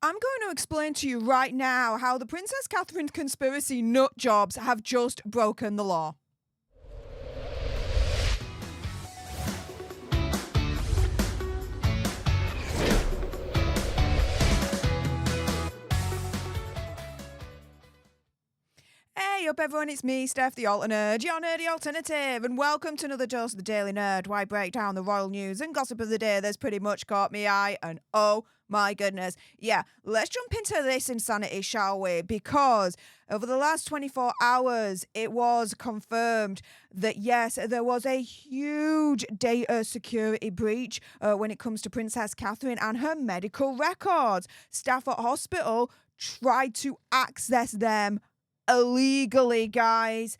I'm going to explain to you right now how the Princess Catherine conspiracy nut jobs have just broken the law. Hey up everyone, it's me, Stef the Alter Nerd, your nerdy alternative, and welcome to another dose of the Daily Nerd, where I break down the royal news and gossip of the day that's pretty much caught me eye, and oh my goodness. Yeah, let's jump into this insanity, shall we? Because over the last 24 hours, it was confirmed that yes, there was a huge data security breach when it comes to Princess Catherine and her medical records. Staff at hospital tried to access them illegally, guys,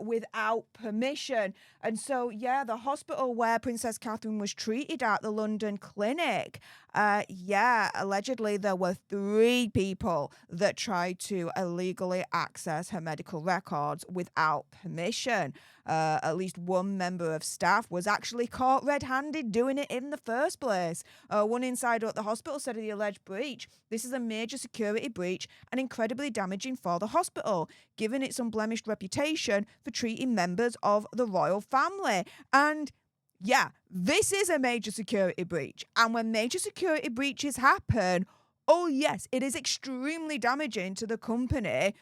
without permission. And so, yeah, the hospital where Princess Catherine was treated at, the London clinic, allegedly there were 3 people that tried to illegally access her medical records without permission. At least one member of staff was actually caught red-handed doing it in the first place. One insider at the hospital said of the alleged breach, "This is a major security breach and incredibly damaging for the hospital, given its unblemished reputation for treating members of the royal family." And yeah, this is a major security breach. And when major security breaches happen, oh yes, it is extremely damaging to the company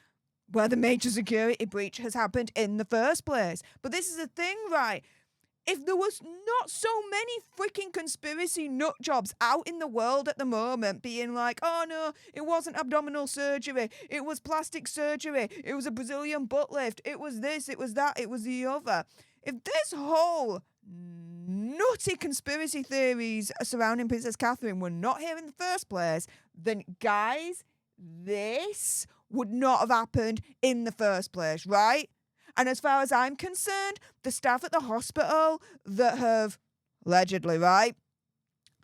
where the major security breach has happened in the first place. But this is the thing, right? If there was not so many freaking conspiracy nut jobs out in the world at the moment being like, oh no, it wasn't abdominal surgery, it was plastic surgery, it was a Brazilian butt lift, it was this, it was that, it was the other. If this whole nutty conspiracy theories surrounding Princess Catherine were not here in the first place, then guys, this would not have happened in the first place, right? And as far as I'm concerned, the staff at the hospital that have allegedly, right,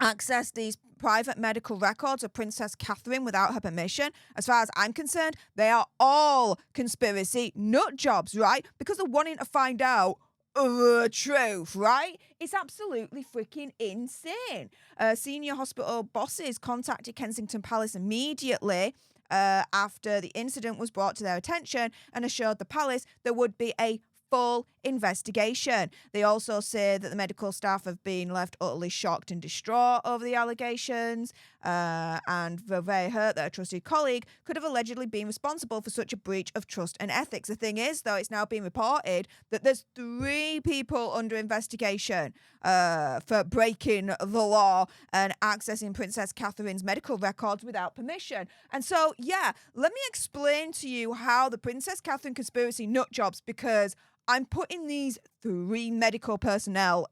accessed these private medical records of Princess Catherine without her permission, as far as I'm concerned, they are all conspiracy nut jobs, right? Because they're wanting to find out the truth, right? It's absolutely freaking insane. Senior hospital bosses contacted Kensington Palace immediately after the incident was brought to their attention and assured the palace there would be a full investigation. They also say that the medical staff have been left utterly shocked and distraught over the allegations, and they're very hurt that a trusted colleague could have allegedly been responsible for such a breach of trust and ethics. The thing is, though, it's now been reported that there's 3 people under investigation for breaking the law and accessing Princess Catherine's medical records without permission. And so, yeah, let me explain to you how the Princess Catherine conspiracy nut jobs, because I'm putting these 3 medical personnel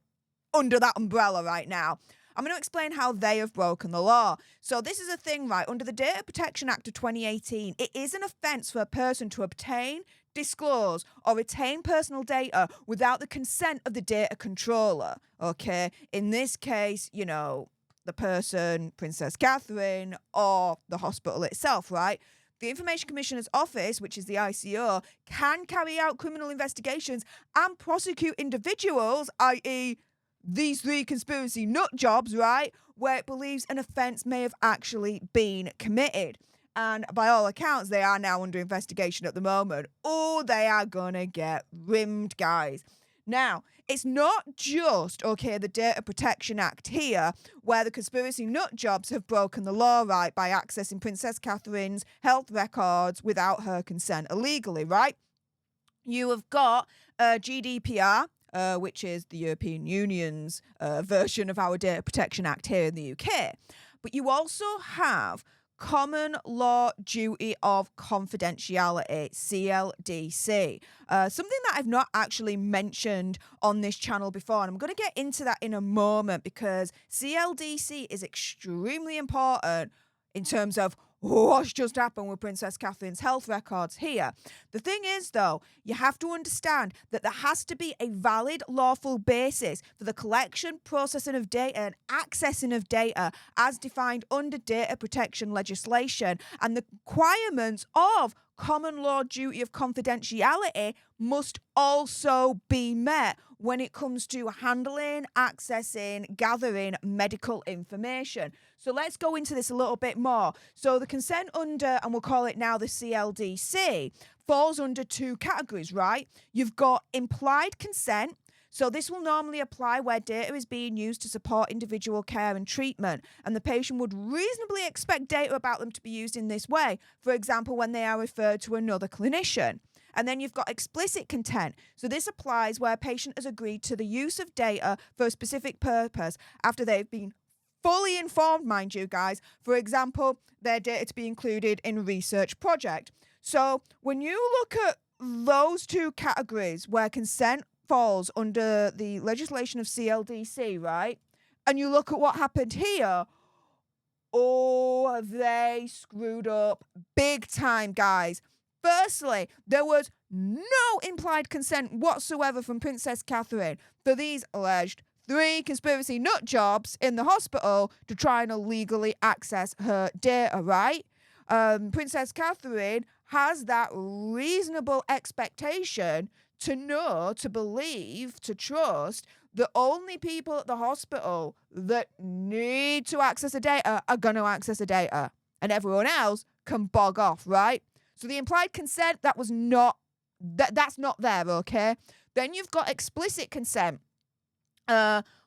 under that umbrella right now. I'm going to explain how they have broken the law. So this is a thing, right? Under the Data Protection Act of 2018, it is an offence for a person to obtain, disclose, or retain personal data without the consent of the data controller. Okay? In this case, you know, the person, Princess Catherine, or the hospital itself, right? The Information Commissioner's Office, which is the ICO, can carry out criminal investigations and prosecute individuals, i.e., these 3 conspiracy nut jobs, right, where it believes an offence may have actually been committed. And by all accounts, they are now under investigation at the moment. Oh, they are gonna get rimmed, guys. Now, it's not just, okay, the Data Protection Act here, where the conspiracy nut jobs have broken the law, right, by accessing Princess Catherine's health records without her consent illegally, right? You have got GDPR, which is the European Union's version of our Data Protection Act here in the UK. But you also have Common Law Duty of Confidentiality, CLDC. Something that I've not actually mentioned on this channel before, and I'm going to get into that in a moment, because CLDC is extremely important in terms of what's just happened with Princess Catherine's health records here. The thing is, though, you have to understand that there has to be a valid, lawful basis for the collection, processing of data, and accessing of data as defined under data protection legislation, and the requirements of common law duty of confidentiality must also be met when it comes to handling, accessing, gathering medical information. So let's go into this a little bit more. So the consent under, and we'll call it now the CLDC, falls under two categories, right? You've got implied consent. So this will normally apply where data is being used to support individual care and treatment, and the patient would reasonably expect data about them to be used in this way, for example, when they are referred to another clinician. And then you've got explicit consent. So this applies where a patient has agreed to the use of data for a specific purpose after they've been fully informed, mind you, guys. For example, their data to be included in a research project. So when you look at those two categories where consent falls under the legislation of CLDC, right? And you look at what happened here, oh, they screwed up big time, guys. Firstly, there was no implied consent whatsoever from Princess Catherine for these alleged 3 conspiracy nut jobs in the hospital to try and illegally access her data, right? Princess Catherine has that reasonable expectation to know, to believe, to trust the only people at the hospital that need to access the data are going to access the data, and everyone else can bog off, right? So the implied consent, that's not there, okay? Then you've got explicit consent,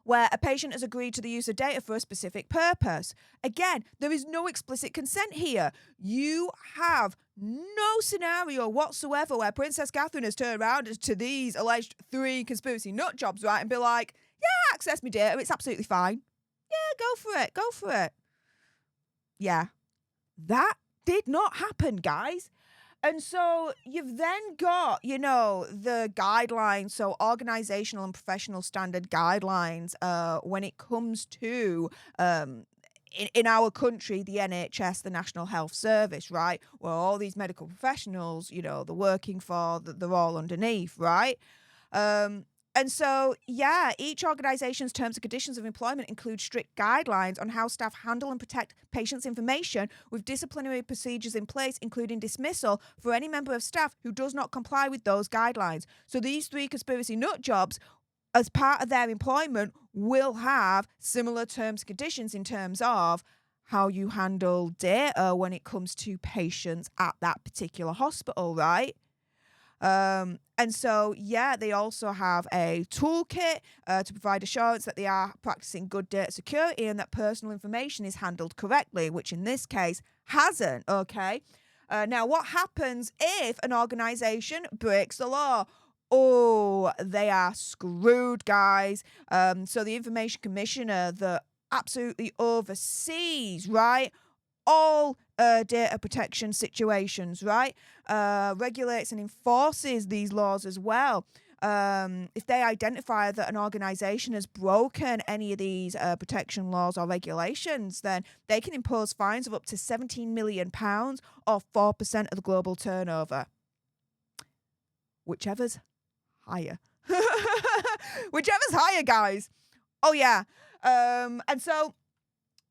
where a patient has agreed to the use of data for a specific purpose. Again, there is no explicit consent here. You have no scenario whatsoever where Princess Catherine has turned around to these alleged 3 conspiracy nut jobs, right, and be like, yeah, access me data, it's absolutely fine. Yeah, go for it. Yeah, that did not happen, guys. And so you've then got, the guidelines, so organizational and professional standard guidelines when it comes to, in our country, the NHS, the National Health Service, right? Where all these medical professionals, they're working for, they're all underneath, right? And so, yeah, each organisation's terms and conditions of employment include strict guidelines on how staff handle and protect patients' information, with disciplinary procedures in place, including dismissal for any member of staff who does not comply with those guidelines. So these 3 conspiracy nut jobs, as part of their employment, will have similar terms and conditions in terms of how you handle data when it comes to patients at that particular hospital, right? And so, yeah, they also have a toolkit to provide assurance that they are practicing good data security and that personal information is handled correctly, which in this case hasn't, okay? Now, what happens if an organisation breaks the law? Oh, they are screwed, guys. So the Information Commissioner that absolutely oversees, right, all data protection situations, right? Regulates and enforces these laws as well. If they identify that an organisation has broken any of these protection laws or regulations, then they can impose fines of up to £17 million or 4% of the global turnover. Whichever's higher. Whichever's higher, guys. Oh, yeah. And so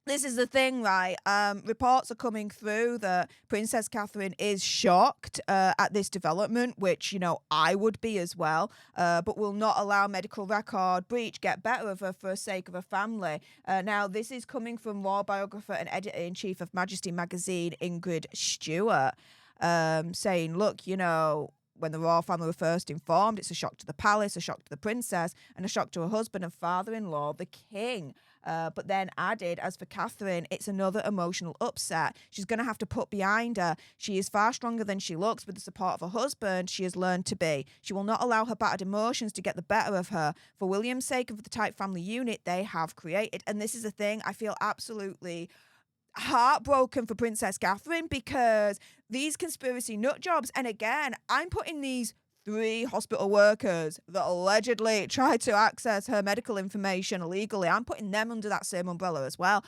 this is the thing, right? Reports are coming through that Princess Catherine is shocked at this development, which, I would be as well, but will not allow medical record breach get better of her for the sake of her family. Now, this is coming from Royal biographer and editor-in-chief of Majesty magazine, Ingrid Stewart, saying, look, when the royal family were first informed, it's a shock to the palace, a shock to the princess, and a shock to her husband and father-in-law, the king. But then added, as for Catherine, it's another emotional upset. She's going to have to put behind her. She is far stronger than she looks. With the support of her husband, she has learned to be. She will not allow her battered emotions to get the better of her. For William's sake and for the tight family unit they have created. And this is the thing, I feel absolutely heartbroken for Princess Catherine, because these conspiracy nut jobs, and again, I'm putting these 3 hospital workers that allegedly tried to access her medical information illegally, I'm putting them under that same umbrella as well.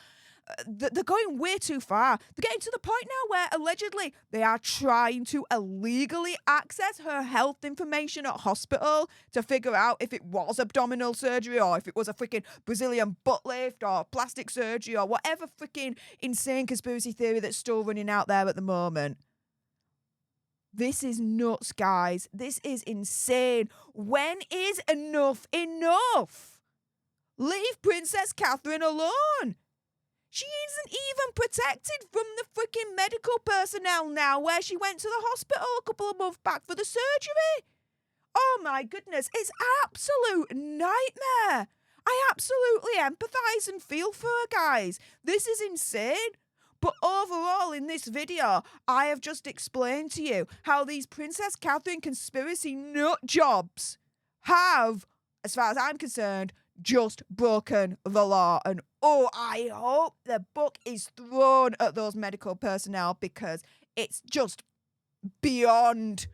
They're going way too far. They're getting to the point now where allegedly they are trying to illegally access her health information at hospital to figure out if it was abdominal surgery or if it was a freaking Brazilian butt lift or plastic surgery or whatever freaking insane conspiracy theory that's still running out there at the moment. This is nuts, guys. This is insane. When is enough enough? Leave Princess Catherine alone. She isn't even protected from the freaking medical personnel now, where she went to the hospital a couple of months back for the surgery. Oh my goodness, it's absolute nightmare. I absolutely empathise and feel for her, guys. This is insane. But overall, in this video, I have just explained to you how these Princess Catherine conspiracy nut jobs have, as far as I'm concerned, just broken the law. And oh, I hope the book is thrown at those medical personnel, because it's just beyond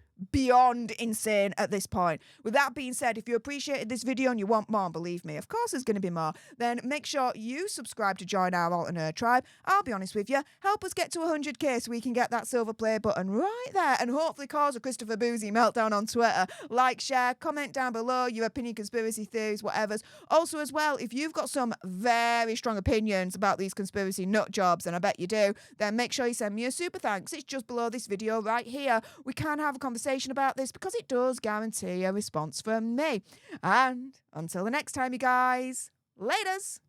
insane at this point. With that being said, if you appreciated this video and you want more, believe me, of course there's going to be more, then make sure you subscribe to join our alternate tribe. I'll be honest with you, help us get to 100k so we can get that silver play button right there and hopefully cause a Christopher Boozy meltdown on Twitter. Like, share, comment down below your opinion, conspiracy theories, whatever's. Also as well, if you've got some very strong opinions about these conspiracy nut jobs, and I bet you do, then make sure you send me a super thanks. It's just below this video right here. We can have a conversation about this, because it does guarantee a response from me. And until the next time, you guys, laters.